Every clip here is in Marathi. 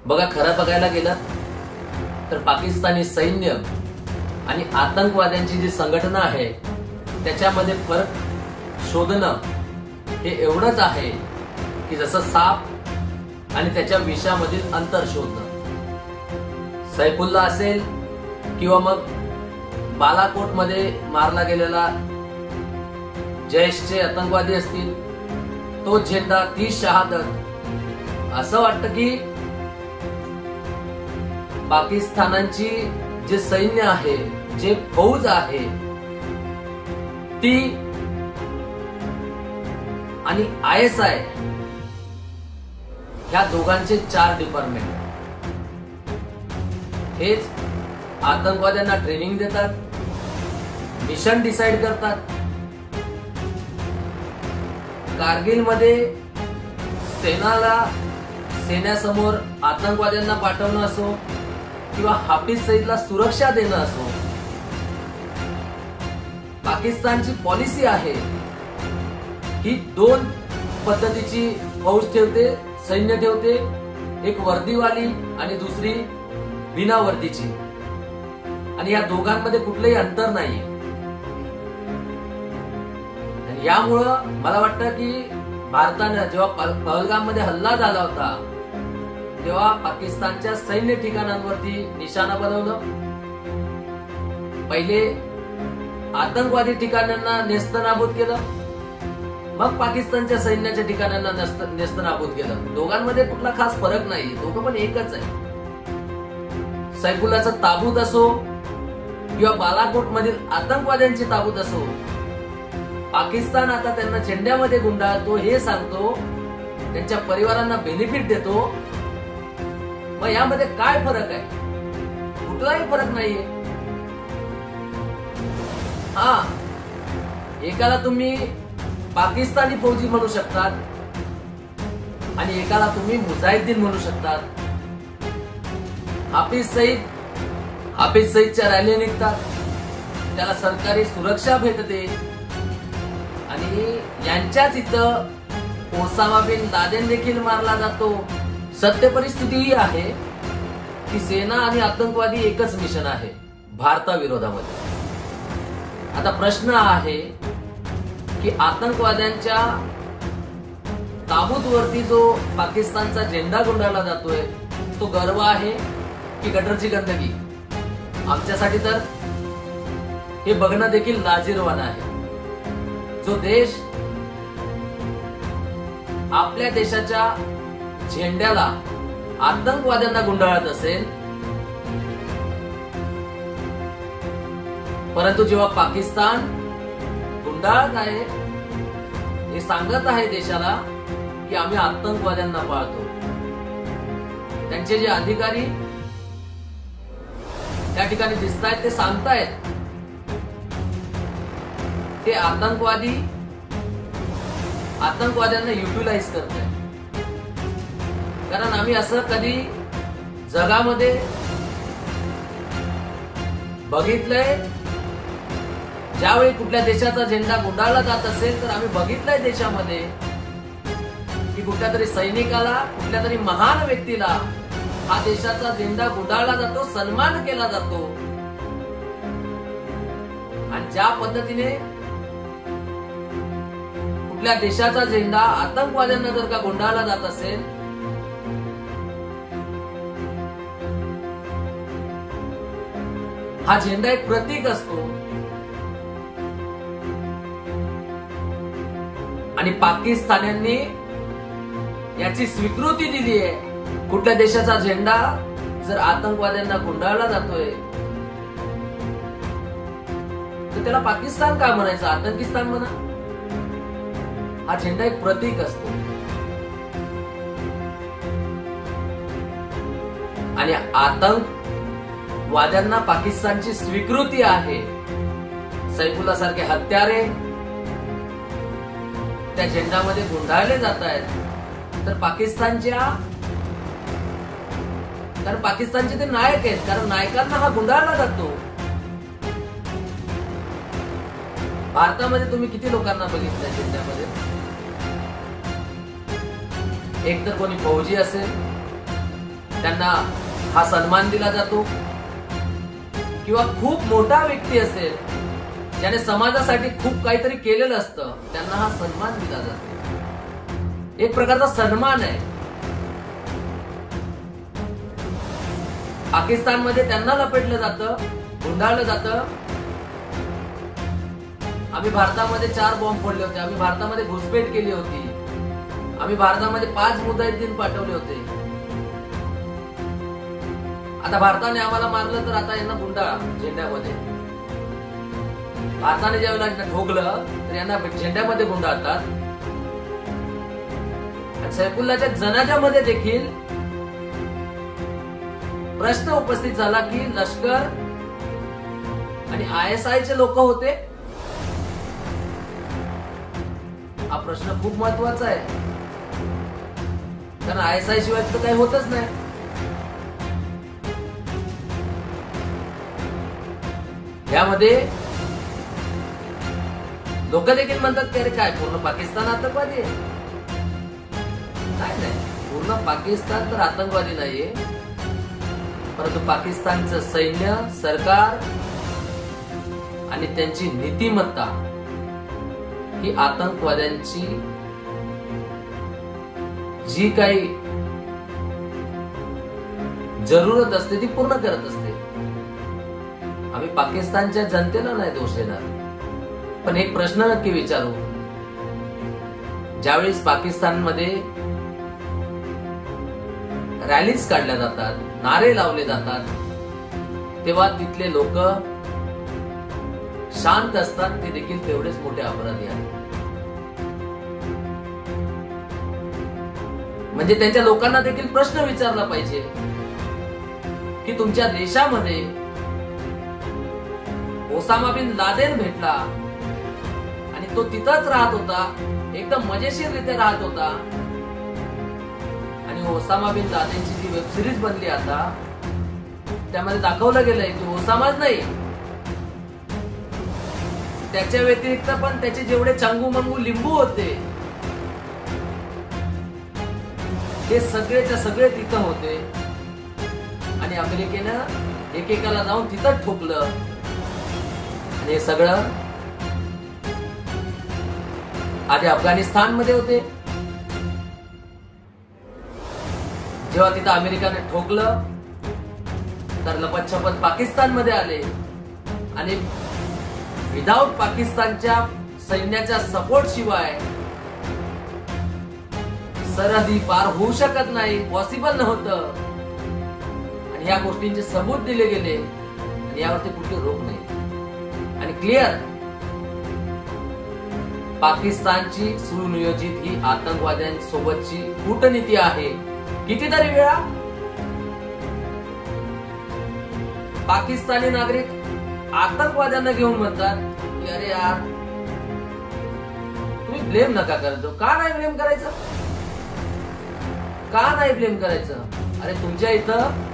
बघा, खरं बघायला गेलं तर पाकिस्तानी सैन्य आणि आतंकवाद्यांची जी संघटना आहे त्याच्यामध्ये फरक शोधणं हे एवढंच आहे की जसं साप आणि त्याच्या विषामधील अंतर शोधणं. सैफुल्ला असेल किंवा मग बालाकोट मध्ये मारला गेलेला जैशचे आतंकवादी असतील, तो झेंडा, ती शहादत, असं वाटतं की पाकिस्तानाची जे सैन्य आहे, जे फौज आहे ती आणि ISI ह्या दोघांचे 4 डिपार्टमेंट हेच आतंकवाद्यांना ट्रेनिंग देतात, मिशन डिसाइड करतात. कारगिल मध्ये सेनेसमोर आतंकवाद्यांना पाठवणं असो किंवा हाफिज सईदला सुरक्षा देणं असो, पाकिस्तानची पॉलिसी आहे ही 2 पद्धतीची फौज ठेवते, सैन्य ठेवते, एक वर्दीवाली आणि दुसरी बिना वर्दीची, आणि या दोघांमध्ये कुठलंही अंतर नाही. आणि यामुळं मला वाटतं की भारतानं जेव्हा पहलगाम मध्ये हल्ला झाला होता तेव्हा पाकिस्तानच्या सैन्य ठिकाणांवरती निशाणा बनवलं. पहिले आतंकवादी ठिकाणांना नेस्तनाबूत केलं, मग पाकिस्तानच्या सैन्याच्या ठिकाणांना नेस्तनाबूत केलं. दोघांमध्ये कुठला खास फरक नाही, दोघं पण एकच आहे. सैफुल्लाचं ताबूत असो किंवा बालाकोट मधील आतंकवाद्यांची ताबूत असो, पाकिस्तान आता त्यांना झेंड्यामध्ये गुंडाळतो, हे सांगतो, त्यांच्या परिवारांना बेनिफिट देतो. मग यामध्ये काय फरक आहे? कुठलाही फरक नाहीये. हा, एकाला तुम्ही पाकिस्तानी फौजी म्हणू शकतात आणि एकाला तुम्ही मुजाहिदीन म्हणू शकतात. हाफिज सईदच्या रॅली निघतात, त्याला सरकारी सुरक्षा भेटते, आणि यांच्याच इथं ओसामा बिन लादेन देखील मारला जातो. सत्य परिस्थिती ही आहे की सेना आणि आतंकवादी एकच मिशन आहे भारताविरोधामध्ये. आता प्रश्न आहे की आतंकवाद्यांच्या ताबूतवरती जो पाकिस्तानचा झेंडा गुंडाळला जातोय तो गर्व आहे की गटरची गंदगी? आमच्यासाठी तर हे बघणं देखील लाजिरवाणं आहे. जो देश आपल्या देशाच्या झेंड्याला आतंकवाद्यांना गुंडाळत असेल, परंतु जेव्हा पाकिस्तान गुंडाळत आहे, हे सांगत आहे देशाला की आम्ही आतंकवाद्यांना पाळतो, त्यांचे जे अधिकारी त्या ठिकाणी दिसत आहेत ते सांगतायत ते आतंकवाद्यांना युटिलाइज करतायत. कारण आम्ही असं कधी जगामध्ये बघितलंय, ज्यावेळी कुठल्या देशाचा झेंडा गुंडाळला जात असेल तर आम्ही बघितलंय देशामध्ये की कुठल्या तरी सैनिकाला, कुठल्या तरी महान व्यक्तीला हा देशाचा झेंडा गुंडाळला जातो, सन्मान केला जातो. आणि ज्या पद्धतीने कुठल्या देशाचा झेंडा आतंकवाद्यांना जर का गुंडाळला जात असेल, हा झेंडा एक प्रतीक असतो. आणि पाकिस्तान्यांनी याची स्वीकृती दिली आहे. कुठल्या देशाचा झेंडा जर आतंकवाद्यांना गुंडाळला जातोय तर त्याला पाकिस्तान का म्हणायचं, आतंकिस्तान म्हणा. हा झेंडा एक प्रतीक असतो. आणि आतंकवाद्यांना पाकिस्तानची स्वीकृती आहे. सैफुल्ला सारखे हत्यारे त्या झेंड्यामध्ये गुंडाळले जात आहेत, तर पाकिस्तानचे ते नायक आहेत, कारण नायकांना हा गुंडाळला जातो. भारतामध्ये तुम्ही किती लोकांना बघितलंय झेंड्यामध्ये? एक तर कोणी फौजी असेल त्यांना हा सन्मान दिला जातो, किंवा खूप मोठा व्यक्ती असेल ज्याने समाजासाठी खूप काहीतरी केलेलं असतं त्यांना हा सन्मान दिला जातो. एक प्रकारचा सन्मान आहे. पाकिस्तानमध्ये त्यांना लपेटलं जातं, गुंडाळलं जातं. आम्ही भारतामध्ये 4 बॉम्ब फोडले होते, आम्ही भारतामध्ये घुसपेट केली होती, आम्ही भारतामध्ये 5 मुजाहिदीन पाठवले होते. आता भारताने आम्हाला मारलं तर आता यांना गुंडाळा झेंड्यामध्ये. भारताने ज्यावेळेला ठोकलं तर यांना झेंड्यामध्ये गुंडाळतात. आणि सैफुल्लाच्या जनाजामध्ये देखील प्रश्न उपस्थित झाला की लष्कर आणि ISI चे लोक होते. हा प्रश्न खूप महत्वाचा आहे, कारण ISI शिवाय तर काही होतच नाही. यामध्ये लोक देखील म्हणतात की अरे काय पूर्ण पाकिस्तान आतंकवादी आहे? नाही, पूर्ण पाकिस्तान तर आतंकवादी नाहीये, परंतु पाकिस्तानचं सैन्य, सरकार आणि त्यांची नीतिमत्ता ही आतंकवाद्यांची जी काही जरूरत असते ती पूर्ण करत असते. आम्ही पाकिस्तानच्या जनतेला नाही दोष देणार, पण एक प्रश्न नक्की विचारू. ज्यावेळेस पाकिस्तानमध्ये रॅलीज काढल्या जातात, नारे लावले जातात, तेव्हा तिथले लोक शांत असतात, ते देखील तेवढेच मोठे अपराधी आहेत. म्हणजे त्यांच्या लोकांना देखील प्रश्न विचारला पाहिजे की तुमच्या देशामध्ये ओसामा बिन लादेन भेटला आणि तो तिथंच राहत होता, एकदम मजेशीररित्या राहत होता, आणि ओसामा बिन लादेनची जी वेब सिरीज बनली आता त्यामध्ये दाखवलं गेलंय की ओसामाच नाही, त्याच्या व्यतिरिक्त पण त्याचे जेवढे चांगू मंगू लिंबू होते ते सगळेच्या सगळे तिथं होते. आणि अमेरिकेनं एकेकाला जाऊन तिथं ठोकलं. आणि हे सगळं आधी अफगाणिस्तान मध्ये होते. जेव्हा तिथं अमेरिकाने ठोकलं तर लपतछपत पाकिस्तान मध्ये आले आणि विदाउट पाकिस्तानच्या सैन्याच्या सपोर्ट शिवाय सरहदी पार होऊ शकत नाही, पॉसिबल नव्हतं. आणि ह्या गोष्टींचे सबूत दिले गेले आणि यावरती कुठली रोख नाही. आणि क्लिअर, पाकिस्तानची सुनियोजित ही आतंकवाद्यांसोबतची कूटनीती आहे. कितीतरी वेळा पाकिस्तानी नागरिक आतंकवाद्यांना घेऊन म्हणतात की अरे यार तुम्ही ब्लेम नका करतो. का नाही ब्लेम करायचं? का नाही ब्लेम करायचं? अरे तुमच्या इथं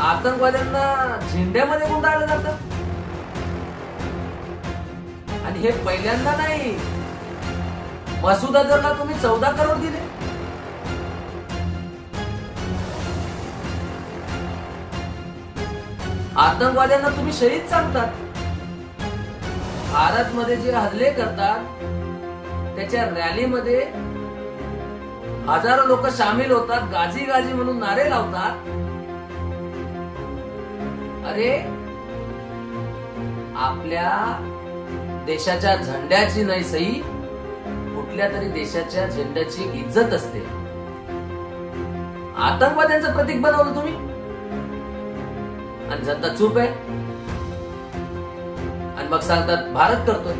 आतंकवाद्यांना झेंड्यामध्ये गुंडाळलं जातं. आणि हे पहिल्यांदा नाही. मसूद अझहरला तुम्ही 14 करोड दिले. आतंकवाद्यांना तुम्ही शहीद सांगतात. भारत मध्ये जे हल्ले करतात त्याच्या रॅलीमध्ये हजारो लोक सामील होतात, गाजी गाजी म्हणून नारे लावतात. अरे आपल्या देशाच्या झेंड्याची नाही सही, कुठल्या तरी देशाच्या झेंड्याची इज्जत असते. आतंकवाद्यांचं प्रतीक बनवलं तुम्ही आणि जनता चूप आहे. आणि मग सांगतात भारत करतोय.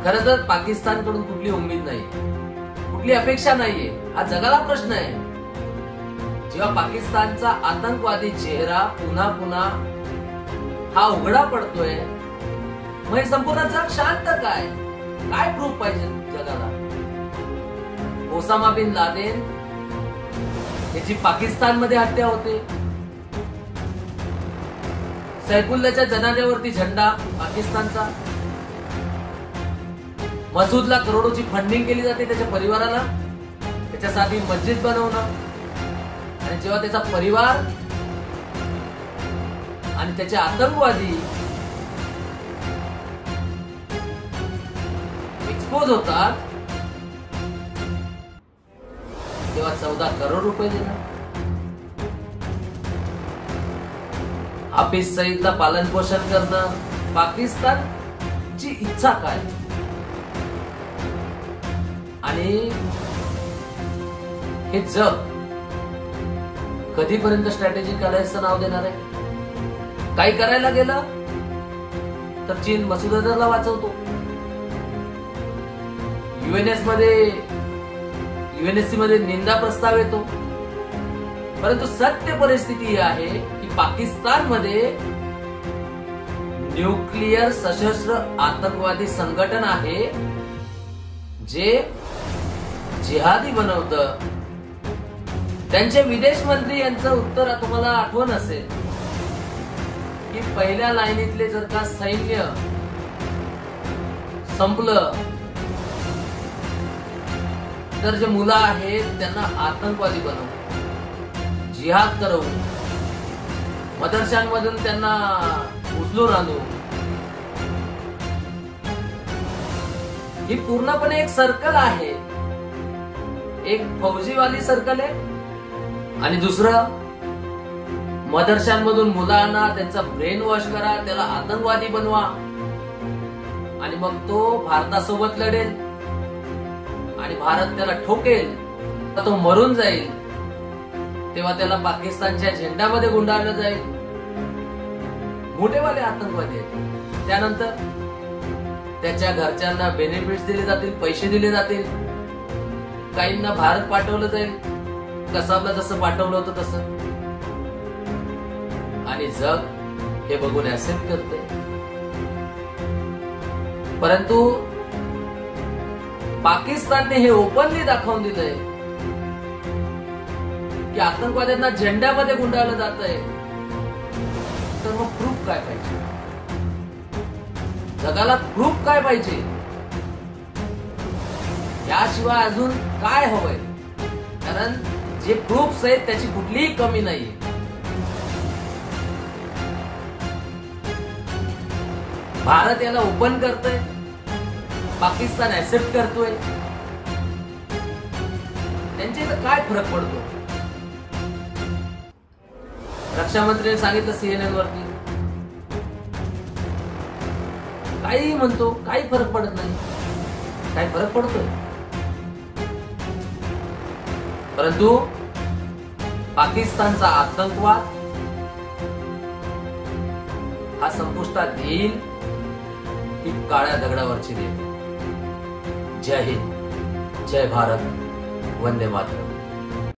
खरं तर पाकिस्तानकडून कुठली उमेद नाही, कुठली अपेक्षा नाहीये. हा जगाला प्रश्न आहे. जेव्हा पाकिस्तानचा आतंकवादी चेहरा पुन्हा पुन्हा हा उघडा पडतोय, मग संपूर्ण जग शांत काय प्रूफ पाहिजे जगाला? ओसामा बिन लादेन याची पाकिस्तानमध्ये हत्या होते. सैफुल्लाच्या जनाजावरती झेंडा पाकिस्तानचा. मसूदला करोडोची फंडिंग केली जाते त्याच्या परिवाराला, त्याच्यासाठी मस्जिद बनवणं, आणि जेव्हा त्याचा परिवार आणि त्याचे आतंकवादी एक्सपोज होतात तेव्हा 14 करोड रुपये देणार. हाफिज सईदला पालन पोषण करणं पाकिस्तानची इच्छा काय, आणि हे जग कधीपर्यंत स्ट्रॅटेजिक अलायन्सचं नाव देणार आहे? काही करायला गेलं तर चीन मसूद अझहरला वाचवतो. युएनएससी मध्ये निंदा प्रस्ताव येतो. परंतु सत्य परिस्थिती ही आहे की पाकिस्तान मध्ये न्यूक्लिअर सशस्त्र आतंकवादी संघटन आहे जे जिहादी बनवतं. त्यांचे विदेश मंत्री यांचं उत्तर तुम्हाला आठवण असेल की पहिल्या लाईनीतले जर का सैन्य संपलं तर जे मुलं आहेत त्यांना आतंकवादी बनवू, जिहाद करवू, मदरशांमधून त्यांना उचलून आणू. ही पूर्णपणे एक सर्कल आहे. एक फौजीवाली सर्कल आहे आणि दुसरं मदरशांमधून मुलांना त्यांचा ब्रेन वॉश करा, त्याला आतंकवादी बनवा, आणि मग तो भारतासोबत लढेल आणि भारत त्याला ठोकेल, तर तो मरून जाईल. तेव्हा त्याला पाकिस्तानच्या झेंड्यामध्ये गुंडाळलं जाईल. मोठेवाले आतंकवादी आहेत. त्यानंतर त्याच्या घरच्यांना बेनिफिट्स दिले जातील, पैसे दिले जातील, काहींना भारत पाठवलं जाईल, कसाबला जसं पाठवलं होतं तसं, आणि जग हे बघून ऍक्सेप्ट करते. परंतु पाकिस्तानने हे ओपनली दाखवून दिलंय की आतंकवाद्यांना झेंड्यामध्ये गुंडाळलं जात आहे. तर मग प्रूफ काय पाहिजे? जगाला प्रूफ काय पाहिजे? याशिवाय अजून काय हवंय? कारण जे प्रूफ्स आहेत त्याची कुठलीही कमी नाहीये. भारत याला ओपन करतोय, पाकिस्तान ऍक्सेप्ट करतोय. त्यांच्या इथं काय फरक पडतो? रक्षा मंत्र्यांनी सांगितलं CNN वरती, काही म्हणतो, काही फरक पडत नाही. काय फरक पडतोय? परंतु पाकिस्तानचा आतंकवाद हा संपुष्टात येईल ही काळ्या दगडावरची देव. जय हिंद, जय भारत, वंदे मातरम.